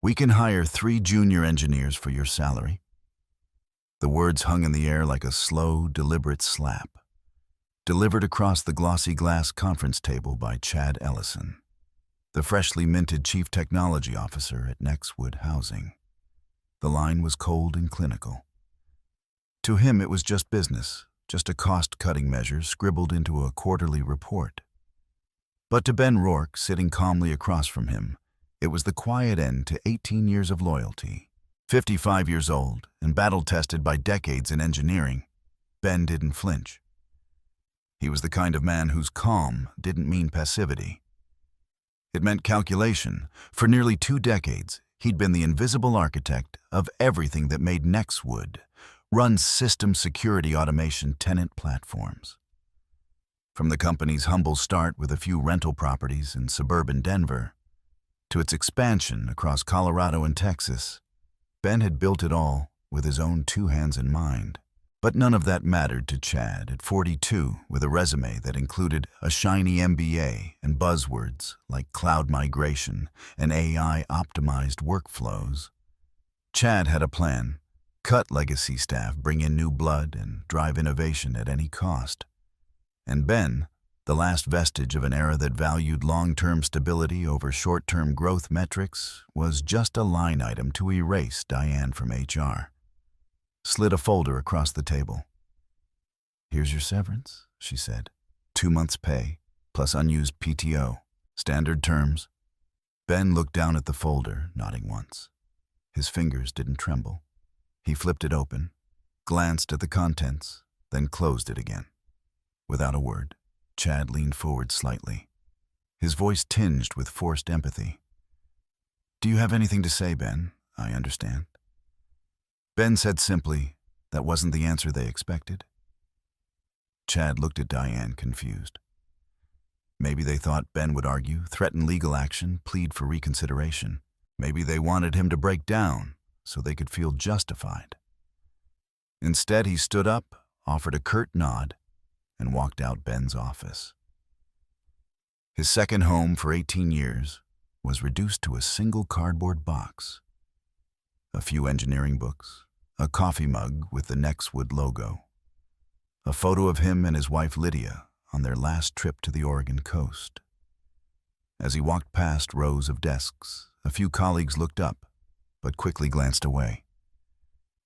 We can hire 3 junior engineers for your salary. The words hung in the air like a slow, deliberate slap, delivered across the glossy glass conference table by Chad Ellison, the freshly minted chief technology officer at Nextwood Housing. The line was cold and clinical. To him, it was just business, just a cost-cutting measure scribbled into a quarterly report. But to Ben Rourke, sitting calmly across from him, it was the quiet end to 18 years of loyalty. 55 years old and battle-tested by decades in engineering, Ben didn't flinch. He was the kind of man whose calm didn't mean passivity. It meant calculation. For nearly 2 decades, he'd been the invisible architect of everything that made Nextwood run system security automation tenant platforms. From the company's humble start with a few rental properties in suburban Denver, to its expansion across Colorado and Texas, Ben had built it all with his own 2 hands in mind. But none of that mattered to Chad at 42, with a resume that included a shiny MBA and buzzwords like cloud migration and AI-optimized workflows. Chad had a plan: cut legacy staff, bring in new blood, and drive innovation at any cost. And Ben, the last vestige of an era that valued long-term stability over short-term growth metrics, was just a line item to erase Diane from HR. Slid a folder across the table. "Here's your severance," she said. 2 months' pay, plus unused PTO. Standard terms. Ben looked down at the folder, nodding once. His fingers didn't tremble. He flipped it open, glanced at the contents, then closed it again. Without a word, Chad leaned forward slightly, his voice tinged with forced empathy. "Do you have anything to say, Ben? I understand." Ben said simply, "That wasn't the answer they expected." Chad looked at Diane, confused. Maybe they thought Ben would argue, threaten legal action, plead for reconsideration. Maybe they wanted him to break down so they could feel justified. Instead, he stood up, offered a curt nod, and walked out Ben's office. His second home for 18 years was reduced to a single cardboard box. A few engineering books, a coffee mug with the Nextwood logo, a photo of him and his wife Lydia on their last trip to the Oregon coast. As he walked past rows of desks, a few colleagues looked up, but quickly glanced away.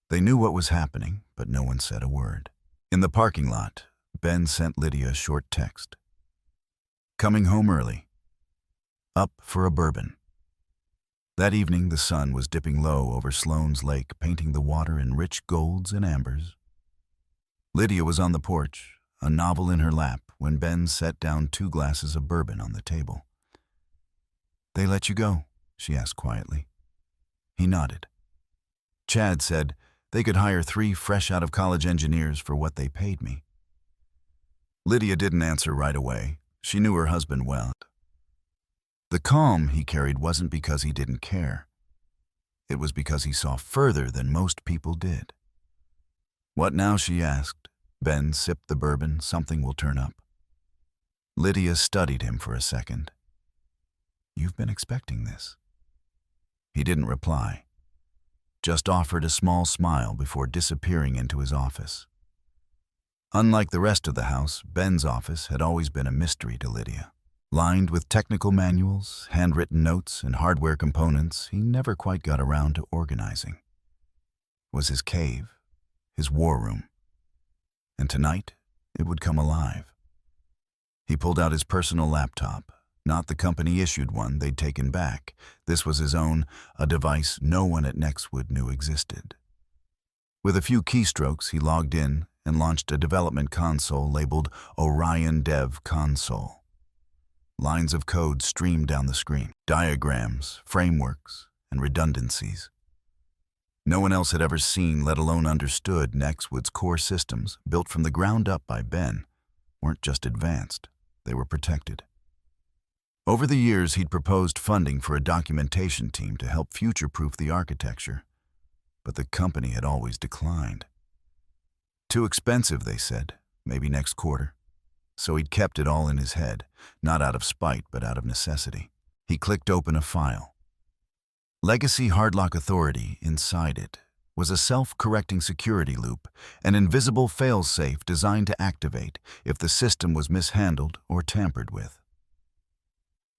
They knew what was happening, but no one said a word. In the parking lot, Ben sent Lydia a short text. "Coming home early. Up for a bourbon." That evening, the sun was dipping low over Sloan's Lake, painting the water in rich golds and ambers. Lydia was on the porch, a novel in her lap, when Ben set down 2 glasses of bourbon on the table. "They let you go?" she asked quietly. He nodded. Chad said they could hire 3 fresh-out-of-college engineers for what they paid me. Lydia didn't answer right away. She knew her husband well. The calm he carried wasn't because he didn't care. It was because he saw further than most people did. "What now?" she asked. Ben sipped the bourbon. "Something will turn up." Lydia studied him for a second. "You've been expecting this." He didn't reply, just offered a small smile before disappearing into his office. Unlike the rest of the house, Ben's office had always been a mystery to Lydia. Lined with technical manuals, handwritten notes, and hardware components he never quite got around to organizing. It was his cave, his war room. And tonight, it would come alive. He pulled out his personal laptop, not the company-issued one they'd taken back. This was his own, a device no one at Nextwood knew existed. With a few keystrokes, he logged in and launched a development console labeled Orion Dev Console. Lines of code streamed down the screen, diagrams, frameworks, and redundancies. No one else had ever seen, let alone understood, Nextwood's core systems, built from the ground up by Ben, weren't just advanced, they were protected. Over the years, he'd proposed funding for a documentation team to help future-proof the architecture, but the company had always declined. Too expensive, they said, maybe next quarter. So he'd kept it all in his head, not out of spite, but out of necessity. He clicked open a file. Legacy Hardlock Authority inside it was a self-correcting security loop, an invisible fail-safe designed to activate if the system was mishandled or tampered with.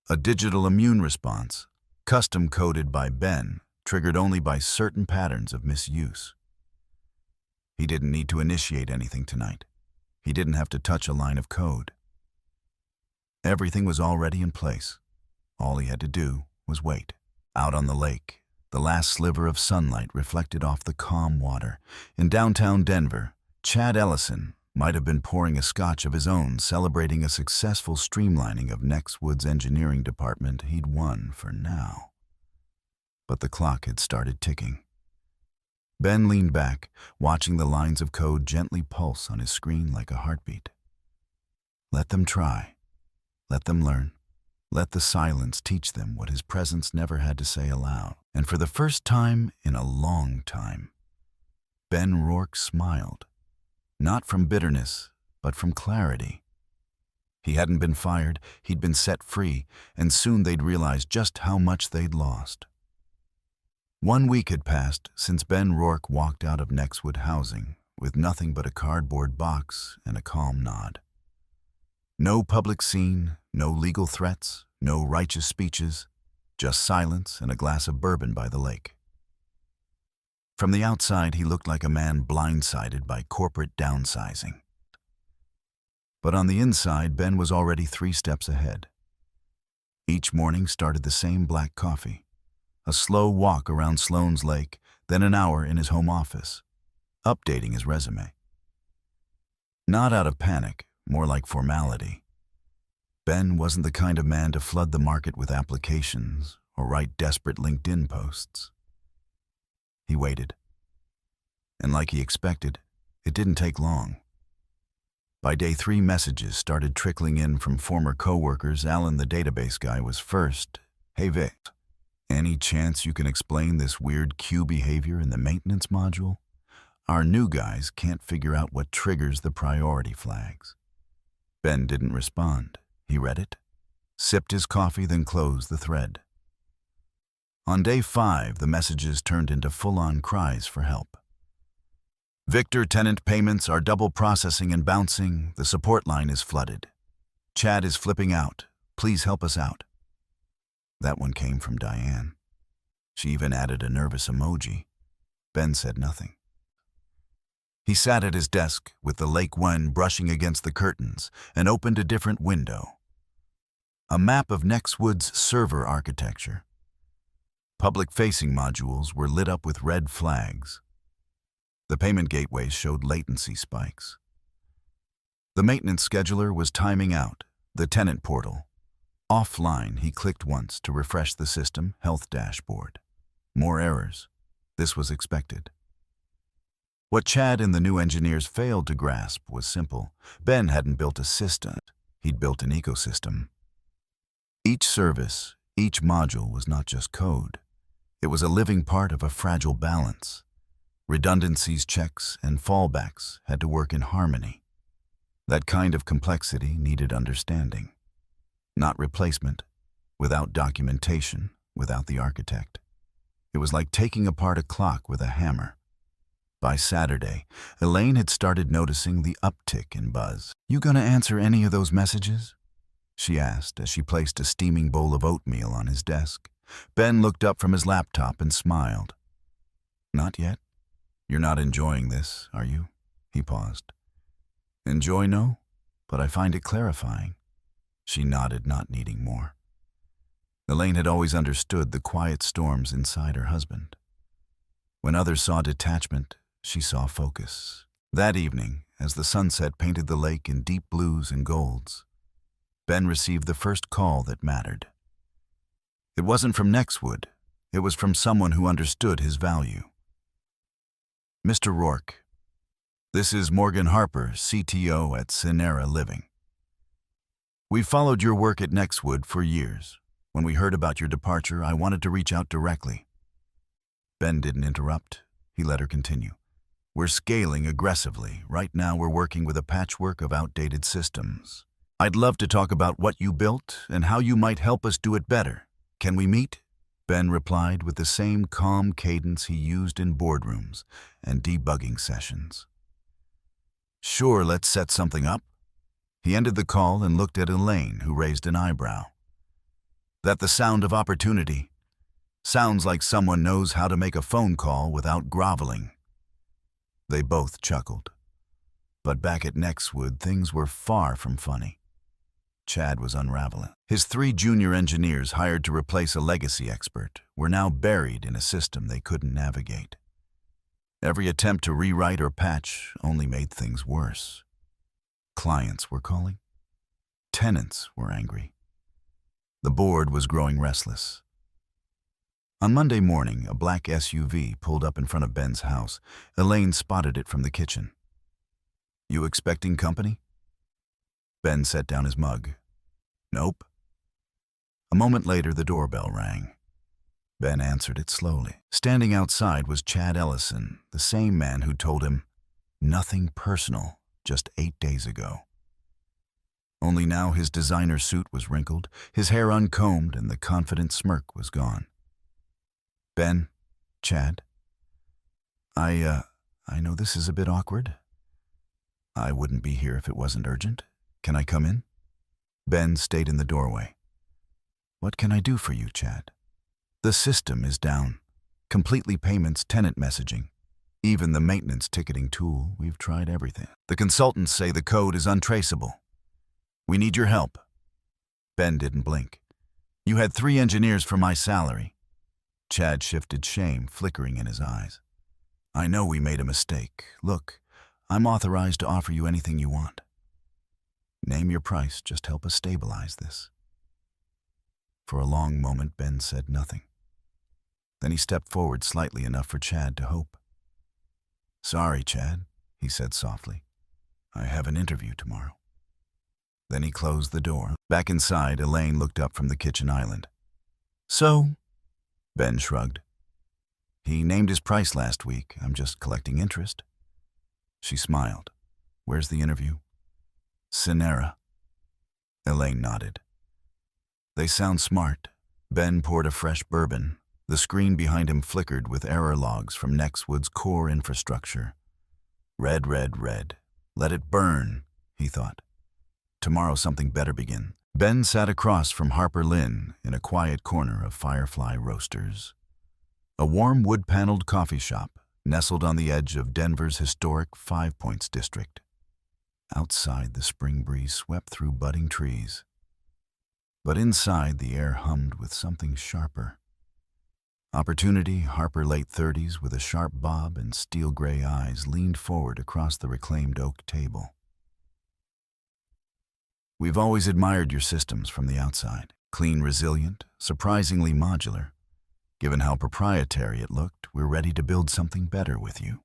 A digital immune response, custom-coded by Ben, triggered only by certain patterns of misuse. He didn't need to initiate anything tonight. He didn't have to touch a line of code. Everything was already in place. All he had to do was wait. Out on the lake, the last sliver of sunlight reflected off the calm water. In downtown Denver, Chad Ellison might have been pouring a scotch of his own, celebrating a successful streamlining of Nextwood's engineering department he'd won for now. But the clock had started ticking. Ben leaned back, watching the lines of code gently pulse on his screen like a heartbeat. Let them try. Let them learn. Let the silence teach them what his presence never had to say aloud. And for the first time in a long time, Ben Rourke smiled. Not from bitterness, but from clarity. He hadn't been fired, he'd been set free, and soon they'd realize just how much they'd lost. 1 week had passed since Ben Rourke walked out of Nextwood Housing with nothing but a cardboard box and a calm nod. No public scene, no legal threats, no righteous speeches, just silence and a glass of bourbon by the lake. From the outside, he looked like a man blindsided by corporate downsizing. But on the inside, Ben was already 3 steps ahead. Each morning started the same black coffee, a slow walk around Sloan's Lake, then an hour in his home office, updating his resume. Not out of panic, more like formality. Ben wasn't the kind of man to flood the market with applications or write desperate LinkedIn posts. He waited. And like he expected, it didn't take long. By day 3, messages started trickling in from former coworkers. Alan, the database guy, was first. Hey Vic, any chance you can explain this weird queue behavior in the maintenance module? Our new guys can't figure out what triggers the priority flags. Ben didn't respond. He read it, sipped his coffee, then closed the thread. On day 5, the messages turned into full-on cries for help. Victor, tenant payments are double processing and bouncing. The support line is flooded. Chad is flipping out. Please help us out. That one came from Diane. She even added a nervous emoji. Ben said nothing. He sat at his desk with the lake wind brushing against the curtains and opened a different window. A map of Nextwood's server architecture. Public-facing modules were lit up with red flags. The payment gateways showed latency spikes. The maintenance scheduler was timing out. The tenant portal. Offline, he clicked once to refresh the system health dashboard. More errors. This was expected. What Chad and the new engineers failed to grasp was simple. Ben hadn't built a system. He'd built an ecosystem. Each service, each module was not just code. It was a living part of a fragile balance. Redundancies, checks, and fallbacks had to work in harmony. That kind of complexity needed understanding. Not replacement, without documentation, without the architect. It was like taking apart a clock with a hammer. By Saturday, Elaine had started noticing the uptick in buzz. You gonna answer any of those messages? She asked as she placed a steaming bowl of oatmeal on his desk. Ben looked up from his laptop and smiled. Not yet. You're not enjoying this, are you? He paused. Enjoy, no, but I find it clarifying. She nodded, not needing more. Elaine had always understood the quiet storms inside her husband. When others saw detachment, she saw focus. That evening, as the sunset painted the lake in deep blues and golds, Ben received the first call that mattered. It wasn't from Nextwood. It was from someone who understood his value. Mr. Rourke, this is Morgan Harper, CTO at Cinera Living. We've followed your work at Nextwood for years. When we heard about your departure, I wanted to reach out directly. Ben didn't interrupt. He let her continue. We're scaling aggressively. Right now we're working with a patchwork of outdated systems. I'd love to talk about what you built and how you might help us do it better. Can we meet? Ben replied with the same calm cadence he used in boardrooms and debugging sessions. Sure, let's set something up. He ended the call and looked at Elaine, who raised an eyebrow. That the sound of opportunity? Sounds like someone knows how to make a phone call without groveling. They both chuckled. But back at Nextwood, things were far from funny. Chad was unraveling. His 3 junior engineers hired to replace a legacy expert were now buried in a system they couldn't navigate. Every attempt to rewrite or patch only made things worse. Clients were calling. Tenants were angry. The board was growing restless. On Monday morning, a black SUV pulled up in front of Ben's house. Elaine spotted it from the kitchen. "You expecting company?" Ben set down his mug. "Nope." A moment later, the doorbell rang. Ben answered it slowly. Standing outside was Chad Ellison, the same man who told him, "Nothing personal," just 8 days ago. Only now his designer suit was wrinkled, his hair uncombed, and the confident smirk was gone. "Ben, Chad, I know this is a bit awkward. I wouldn't be here if it wasn't urgent. Can I come in?" Ben stayed in the doorway. "What can I do for you, Chad?" "The system is down. Completely payments, tenant messaging. Even the maintenance ticketing tool, we've tried everything. The consultants say the code is untraceable. We need your help." Ben didn't blink. "You had 3 engineers for my salary." Chad shifted, shame flickering in his eyes. "I know we made a mistake. Look, I'm authorized to offer you anything you want. Name your price, just help us stabilize this." For a long moment, Ben said nothing. Then he stepped forward slightly enough for Chad to hope. "Sorry, Chad," he said softly. "I have an interview tomorrow." Then he closed the door. Back inside, Elaine looked up from the kitchen island. "So?" Ben shrugged. "He named his price last week. I'm just collecting interest." She smiled. "Where's the interview?" "Sonera." Elaine nodded. "They sound smart." Ben poured a fresh bourbon. The screen behind him flickered with error logs from Nextwood's core infrastructure. Red, red, red. Let it burn, he thought. Tomorrow something better begin. Ben sat across from Harper Lynn in a quiet corner of Firefly Roasters, a warm wood-paneled coffee shop nestled on the edge of Denver's historic Five Points district. Outside, the spring breeze swept through budding trees. But inside, the air hummed with something sharper. Opportunity, Harper late 30s with a sharp bob and steel-gray eyes, leaned forward across the reclaimed oak table. "We've always admired your systems from the outside. Clean, resilient, surprisingly modular. Given how proprietary it looked, we're ready to build something better with you."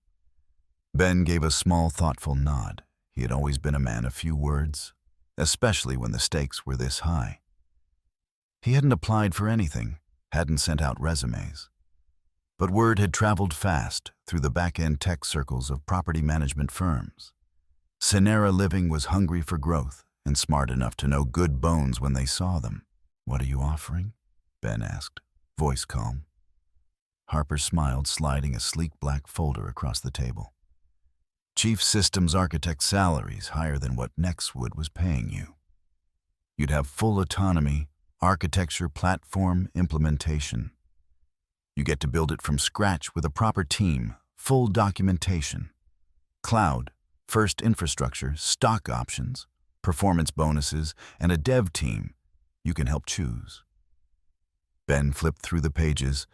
Ben gave a small, thoughtful nod. He had always been a man of few words, especially when the stakes were this high. He hadn't applied for anything, hadn't sent out resumes. But word had traveled fast through the back-end tech circles of property management firms. Sonera Living was hungry for growth and smart enough to know good bones when they saw them. "What are you offering?" Ben asked, voice calm. Harper smiled, sliding a sleek black folder across the table. "Chief Systems Architect salaries higher than what Nextwood was paying you. You'd have full autonomy, architecture, platform, implementation. You get to build it from scratch with a proper team, full documentation. Cloud, first infrastructure, stock options, performance bonuses, and a dev team you can help choose." Ben flipped through the pages,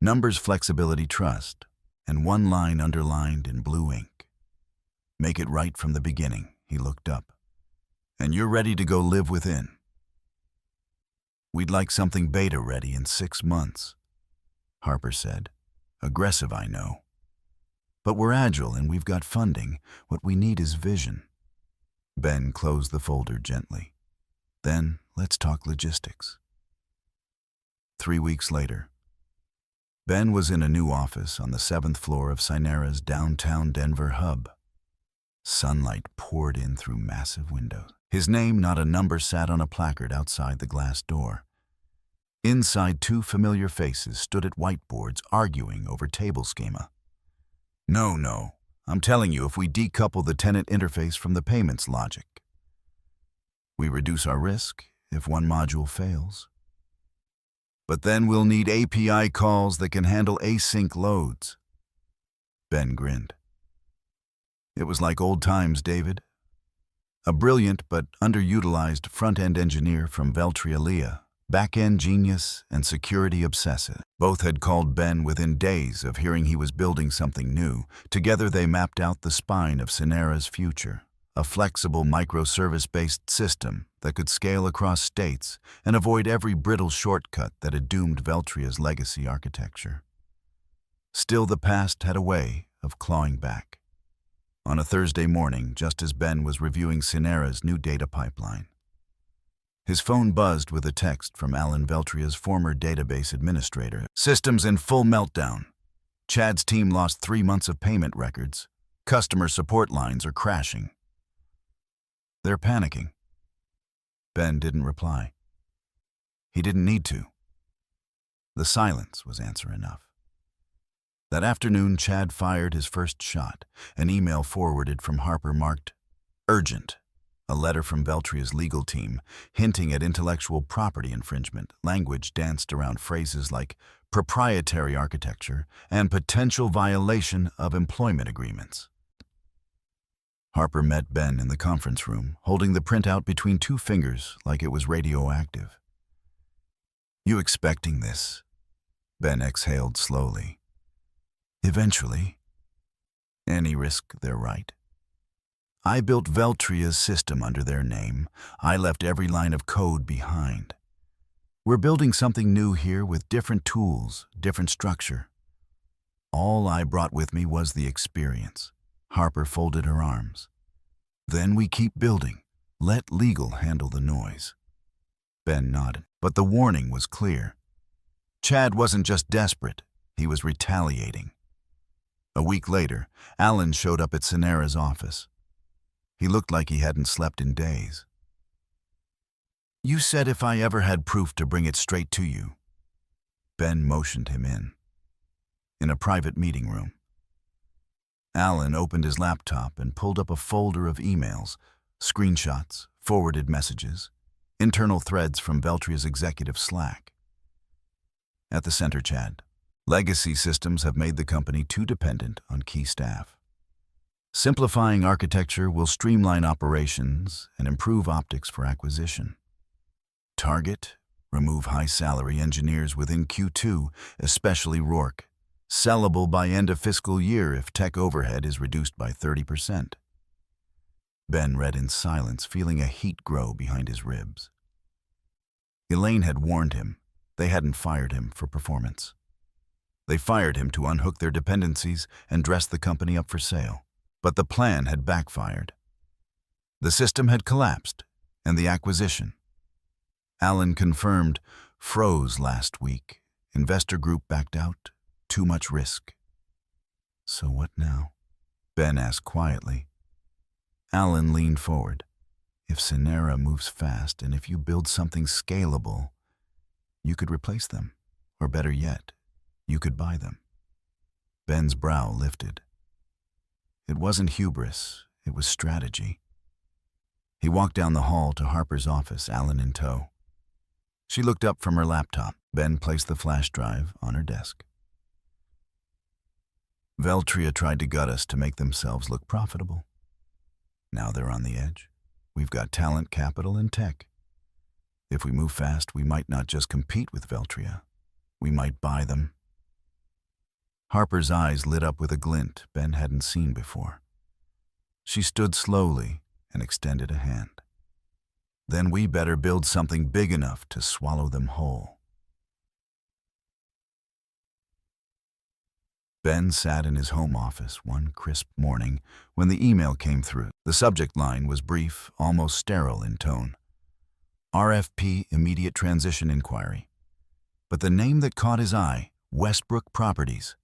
numbers, flexibility, trust, and one line underlined in blue ink. "Make it right from the beginning," he looked up. "And you're ready to go live within. We'd like something beta ready in 6 months, Harper said. "Aggressive, I know. But we're agile and we've got funding. What we need is vision." Ben closed the folder gently. "Then let's talk logistics." 3 weeks later, Ben was in a new office on the 7th floor of Sonera's downtown Denver hub. Sunlight poured in through massive windows. His name, not a number, sat on a placard outside the glass door. Inside, two familiar faces stood at whiteboards arguing over table schema. No, I'm telling you, if we decouple the tenant interface from the payments logic, we reduce our risk if one module fails. But then we'll need API calls that can handle async loads. Ben grinned. It was like old times, David. A brilliant but underutilized front-end engineer from Betrayal, back-end genius and security obsessive. Both had called Ben within days of hearing he was building something new. Together they mapped out the spine of Synera's future, a flexible microservice-based system that could scale across states and avoid every brittle shortcut that had doomed Veltria's legacy architecture. Still, the past had a way of clawing back. On a Thursday morning, just as Ben was reviewing Synera's new data pipeline, his phone buzzed with a text from Alan Veltria's former database administrator. Systems in full meltdown. Chad's team lost 3 months of payment records. Customer support lines are crashing. They're panicking. Ben didn't reply. He didn't need to. The silence was answer enough. That afternoon, Chad fired his first shot, an email forwarded from Harper marked urgent, a letter from Veltria's legal team hinting at intellectual property infringement. Language danced around phrases like proprietary architecture and potential violation of employment agreements. Harper met Ben in the conference room, holding the printout between 2 fingers like it was radioactive. You expecting this? Ben exhaled slowly. Eventually. Any risk, they're right. I built Veltria's system under their name. I left every line of code behind. We're building something new here with different tools, different structure. All I brought with me was the experience. Harper folded her arms. Then we keep building. Let legal handle the noise. Ben nodded, but the warning was clear. Chad wasn't just desperate, he was retaliating. A week later, Alan showed up at Synera's office. He looked like he hadn't slept in days. You said if I ever had proof to bring it straight to you. Ben motioned him in a private meeting room. Alan opened his laptop and pulled up a folder of emails, screenshots, forwarded messages, internal threads from Veltria's executive Slack. At the center, Chad. Legacy systems have made the company too dependent on key staff. Simplifying architecture will streamline operations and improve optics for acquisition. Target, remove high-salary engineers within Q2, especially Rourke. Sellable by end of fiscal year if tech overhead is reduced by 30%. Ben read in silence, feeling a heat grow behind his ribs. Elaine had warned him. They hadn't fired him for performance. They fired him to unhook their dependencies and dress the company up for sale. But the plan had backfired. The system had collapsed, and the acquisition. Alan confirmed, froze last week. Investor group backed out. Too much risk. So what now? Ben asked quietly. Alan leaned forward. If Synera moves fast and if you build something scalable, you could replace them. Or better yet, you could buy them. Ben's brow lifted. It wasn't hubris, it was strategy. He walked down the hall to Harper's office, Alan in tow. She looked up from her laptop. Ben placed the flash drive on her desk. Veltria tried to gut us to make themselves look profitable. Now they're on the edge. We've got talent, capital, and tech. If we move fast, we might not just compete with Veltria. We might buy them. Harper's eyes lit up with a glint Ben hadn't seen before. She stood slowly and extended a hand. Then we better build something big enough to swallow them whole. Ben sat in his home office one crisp morning when the email came through. The subject line was brief, almost sterile in tone. RFP Immediate Transition Inquiry. But the name that caught his eye, Westbrook Properties.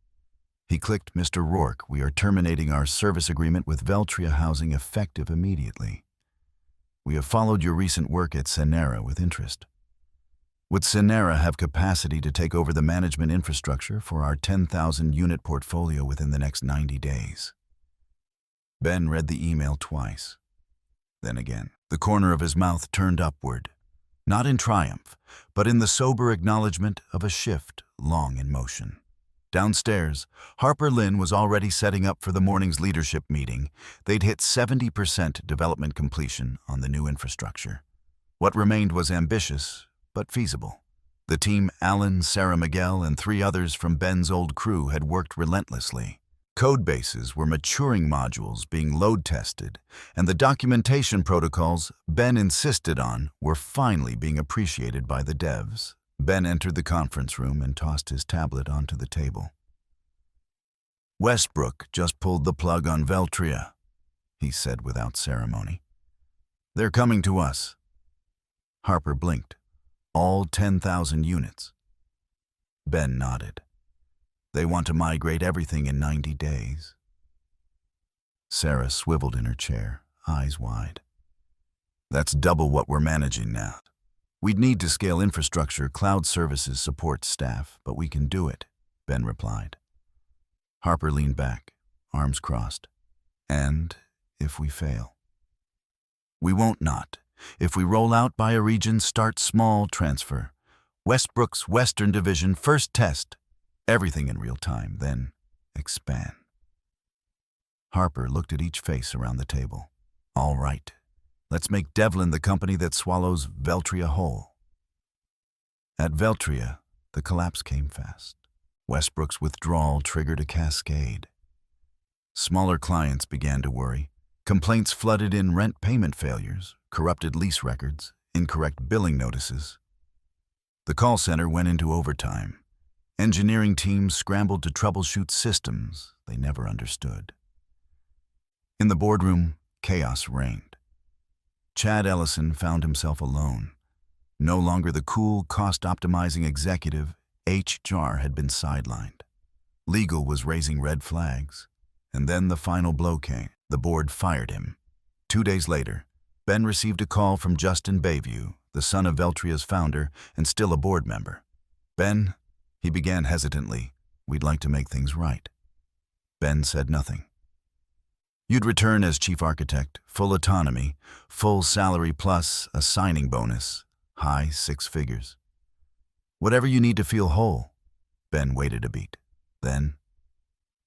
He clicked, Mr. Rourke, we are terminating our service agreement with Veltria Housing effective immediately. We have followed your recent work at Synera with interest. Would Synera have capacity to take over the management infrastructure for our 10,000-unit portfolio within the next 90 days? Ben read the email twice. Then again, the corner of his mouth turned upward, not in triumph, but in the sober acknowledgement of a shift long in motion. Downstairs, Harper Lynn was already setting up for the morning's leadership meeting. They'd hit 70% development completion on the new infrastructure. What remained was ambitious, but feasible. The team Alan, Sarah Miguel, and 3 others from Ben's old crew had worked relentlessly. Code bases were maturing modules being load tested, and the documentation protocols Ben insisted on were finally being appreciated by the devs. Ben entered the conference room and tossed his tablet onto the table. "Westbrook just pulled the plug on Veltria," he said without ceremony. "They're coming to us." Harper blinked. "All 10,000 units." Ben nodded. "They want to migrate everything in 90 days. Sarah swiveled in her chair, eyes wide. "That's double what we're managing now. We'd need to scale infrastructure, cloud services, support staff, but we can do it," Ben replied. Harper leaned back, arms crossed. "And if we fail?" "We won't not. If we roll out by a region, start small, transfer. Westbrook's Western Division, first test. Everything in real time, then expand." Harper looked at each face around the table. "All right. Let's make Devlin the company that swallows Veltria whole." At Veltria, the collapse came fast. Westbrook's withdrawal triggered a cascade. Smaller clients began to worry. Complaints flooded in: rent payment failures, corrupted lease records, incorrect billing notices. The call center went into overtime. Engineering teams scrambled to troubleshoot systems they never understood. In the boardroom, chaos reigned. Chad Ellison found himself alone. No longer the cool, cost-optimizing executive, HR had been sidelined. Legal was raising red flags. And then the final blow came. The board fired him. 2 days later, Ben received a call from Justin Bayview, the son of Veltria's founder and still a board member. "Ben," he began hesitantly, "we'd like to make things right." Ben said nothing. "You'd return as chief architect, full autonomy, full salary plus a signing bonus, high 6 figures. Whatever you need to feel whole." Ben waited a beat. Then,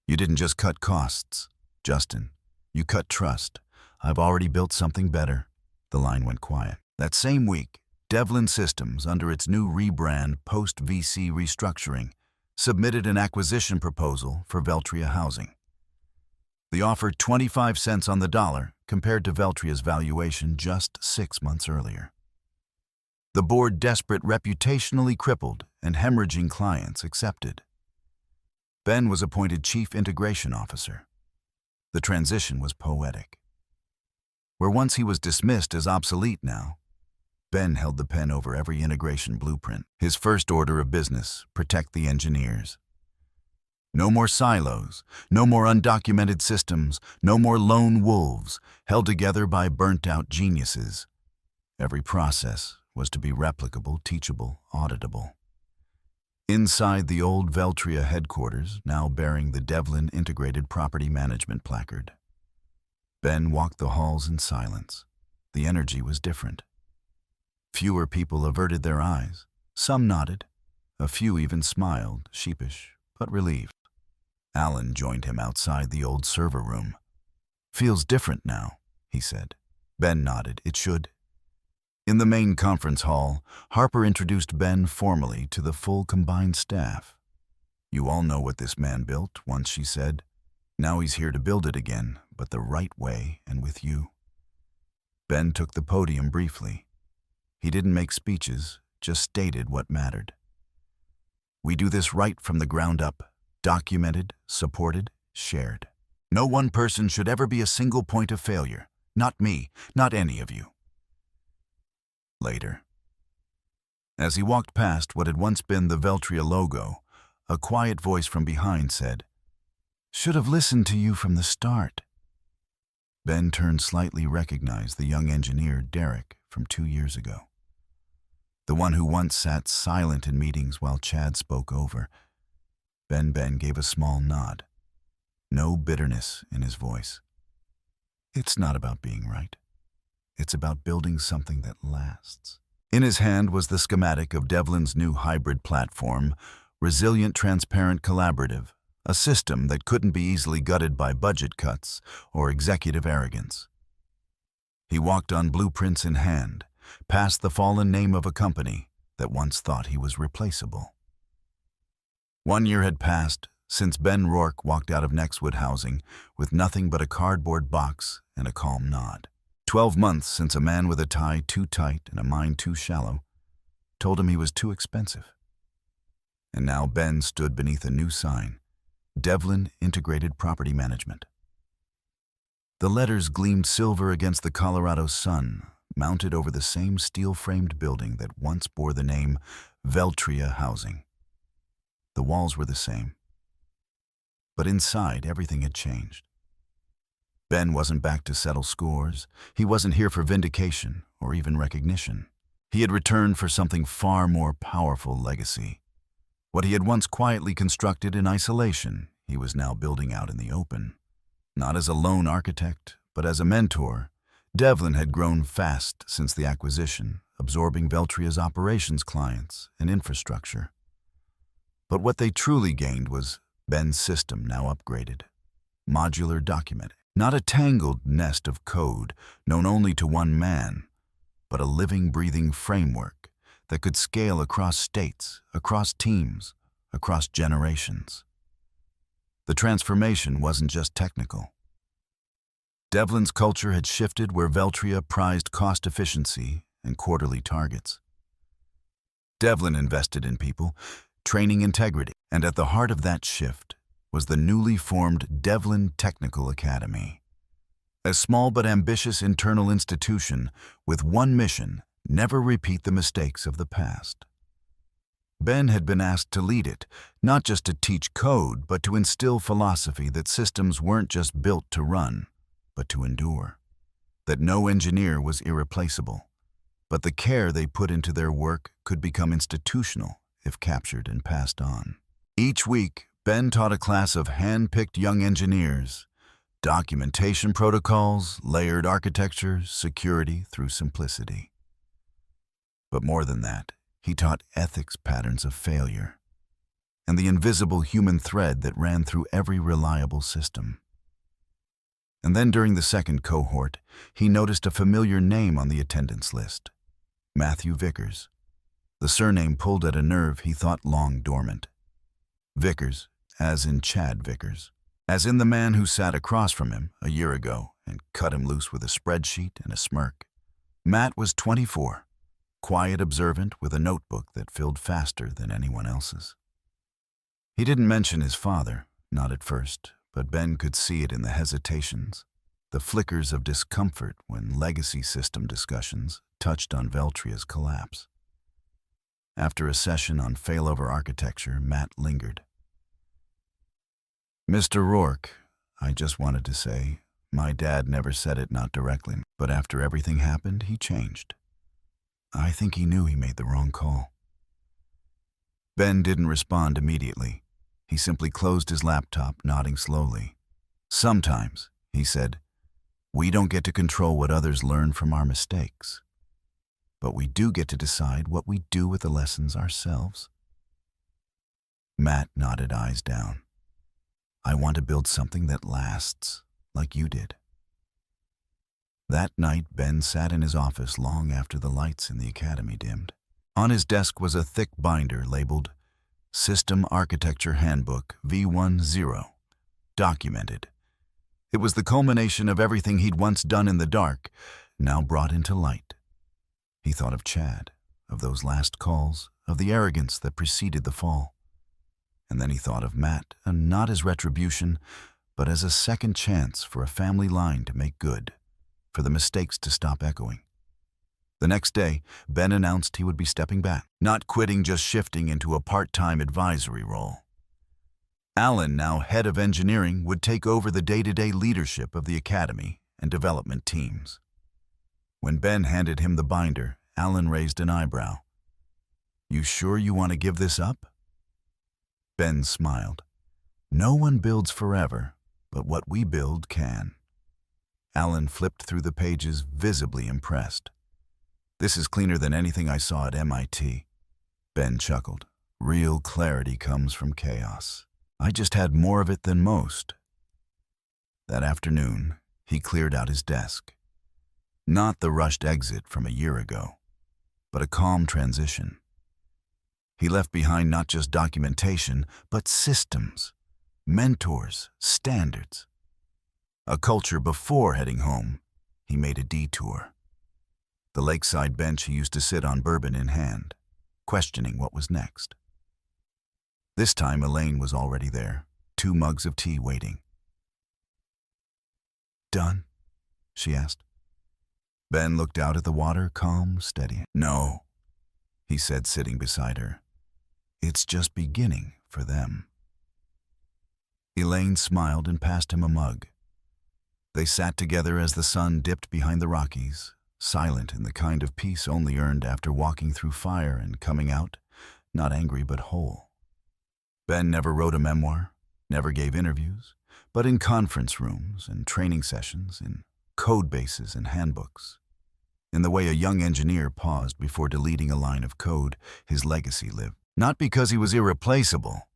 "You didn't just cut costs, Justin. You cut trust. I've already built something better." The line went quiet. That same week, Devlin Systems, under its new rebrand post-VC restructuring, submitted an acquisition proposal for Veltria Housing. The offer 25 cents on the dollar compared to Veltria's valuation just 6 months earlier. The board, desperate, reputationally crippled, and hemorrhaging clients, accepted. Ben was appointed Chief Integration Officer. The transition was poetic. Where once he was dismissed as obsolete now, Ben held the pen over every integration blueprint. His first order of business: protect the engineers. No more silos, no more undocumented systems, no more lone wolves held together by burnt-out geniuses. Every process was to be replicable, teachable, auditable. Inside the old Veltria headquarters, now bearing the Devlin Integrated Property Management placard, Ben walked the halls in silence. The energy was different. Fewer people averted their eyes. Some nodded. A few even smiled, sheepish, but relieved. Alan joined him outside the old server room. "Feels different now," he said. Ben nodded. "It should." In the main conference hall, Harper introduced Ben formally to the full combined staff. "You all know what this man built," once she said. "Now he's here to build it again, but the right way and with you." Ben took the podium briefly. He didn't make speeches, just stated what mattered. "We do this right from the ground up. Documented, supported, shared. No one person should ever be a single point of failure. Not me, not any of you." Later, as he walked past what had once been the Veltria logo, a quiet voice from behind said, "Should have listened to you from the start." Ben turned slightly, recognized the young engineer, Derek, from 2 years ago. the one who once sat silent in meetings while Chad spoke over. Ben gave a small nod, no bitterness in his voice. It's not about being right. It's about building something that lasts. In his hand was the schematic of Devlin's new hybrid platform, resilient, transparent, collaborative, a system that couldn't be easily gutted by budget cuts or executive arrogance. He walked on blueprints in hand, past the fallen name of a company that once thought he was replaceable. 1 year had passed since Ben Rourke walked out of Nextwood Housing with nothing but a cardboard box and a calm nod. 12 months since a man with a tie too tight and a mind too shallow told him he was too expensive. And now Ben stood beneath a new sign, Devlin Integrated Property Management. The letters gleamed silver against the Colorado sun, mounted over the same steel-framed building that once bore the name Betrayal Housing. The walls were the same, but inside everything had changed. Ben wasn't back to settle scores. He wasn't here for vindication or even recognition. He had returned for something far more powerful: legacy. What he had once quietly constructed in isolation, he was now building out in the open. Not as a lone architect, but as a mentor. Devlin had grown fast since the acquisition, absorbing Veltria's operations clients and infrastructure. But what they truly gained was Ben's system, now upgraded. Modular document, not a tangled nest of code known only to one man, but a living, breathing framework that could scale across states, across teams, across generations. The transformation wasn't just technical. Devlin's culture had shifted where Veltria prized cost efficiency and quarterly targets. Devlin invested in people, training integrity, and at the heart of that shift was the newly formed Devlin Technical Academy. A small but ambitious internal institution with one mission: never repeat the mistakes of the past. Ben had been asked to lead it, not just to teach code, but to instill philosophy that systems weren't just built to run, but to endure. That no engineer was irreplaceable, but the care they put into their work could become institutional if captured and passed on. Each week, Ben taught a class of hand-picked young engineers, documentation protocols, layered architecture, security through simplicity. But more than that, he taught ethics patterns of failure and the invisible human thread that ran through every reliable system. And then during the second cohort, he noticed a familiar name on the attendance list: Matthew Vickers. The surname pulled at a nerve he thought long dormant. Vickers, as in Chad Vickers, as in the man who sat across from him a year ago and cut him loose with a spreadsheet and a smirk. Matt was 24, quiet, observant, with a notebook that filled faster than anyone else's. He didn't mention his father, not at first, but Ben could see it in the hesitations, the flickers of discomfort when legacy system discussions touched on Veltria's collapse. After a session on failover architecture, Matt lingered. "Mr. Rourke, I just wanted to say, my dad never said it, not directly, but after everything happened, he changed. I think he knew he made the wrong call." Ben didn't respond immediately. He simply closed his laptop, nodding slowly. "Sometimes," he said, "we don't get to control what others learn from our mistakes. But we do get to decide what we do with the lessons ourselves." Matt nodded, eyes down. "I want to build something that lasts, like you did." That night, Ben sat in his office long after the lights in the academy dimmed. On his desk was a thick binder labeled System Architecture Handbook V10, documented. It was the culmination of everything he'd once done in the dark, now brought into light. He thought of Chad, of those last calls, of the arrogance that preceded the fall. And then he thought of Matt, and not as retribution, but as a second chance for a family line to make good, for the mistakes to stop echoing. The next day, Ben announced he would be stepping back, not quitting, just shifting into a part-time advisory role. Alan, now head of engineering, would take over the day-to-day leadership of the academy and development teams. When Ben handed him the binder, Alan raised an eyebrow. You sure you want to give this up? Ben smiled. No one builds forever, but what we build can. Alan flipped through the pages, visibly impressed. This is cleaner than anything I saw at MIT. Ben chuckled. Real clarity comes from chaos. I just had more of it than most. That afternoon, he cleared out his desk. Not the rushed exit from a year ago, but a calm transition. He left behind not just documentation, but systems, mentors, standards. A culture before heading home, he made a detour. The lakeside bench he used to sit on, bourbon in hand, questioning what was next. This time Elaine was already there, 2 mugs of tea waiting. Done? She asked. Ben looked out at the water, calm, steady. No, he said, sitting beside her. It's just beginning for them. Elaine smiled and passed him a mug. They sat together as the sun dipped behind the Rockies, silent in the kind of peace only earned after walking through fire and coming out, not angry but whole. Ben never wrote a memoir, never gave interviews, but in conference rooms and training sessions, in code bases and handbooks. In the way a young engineer paused before deleting a line of code, his legacy lived. Not because he was irreplaceable,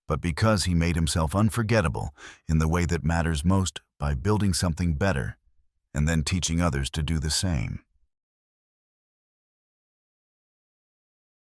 but because he made himself unforgettable in the way that matters most by building something better and then teaching others to do the same.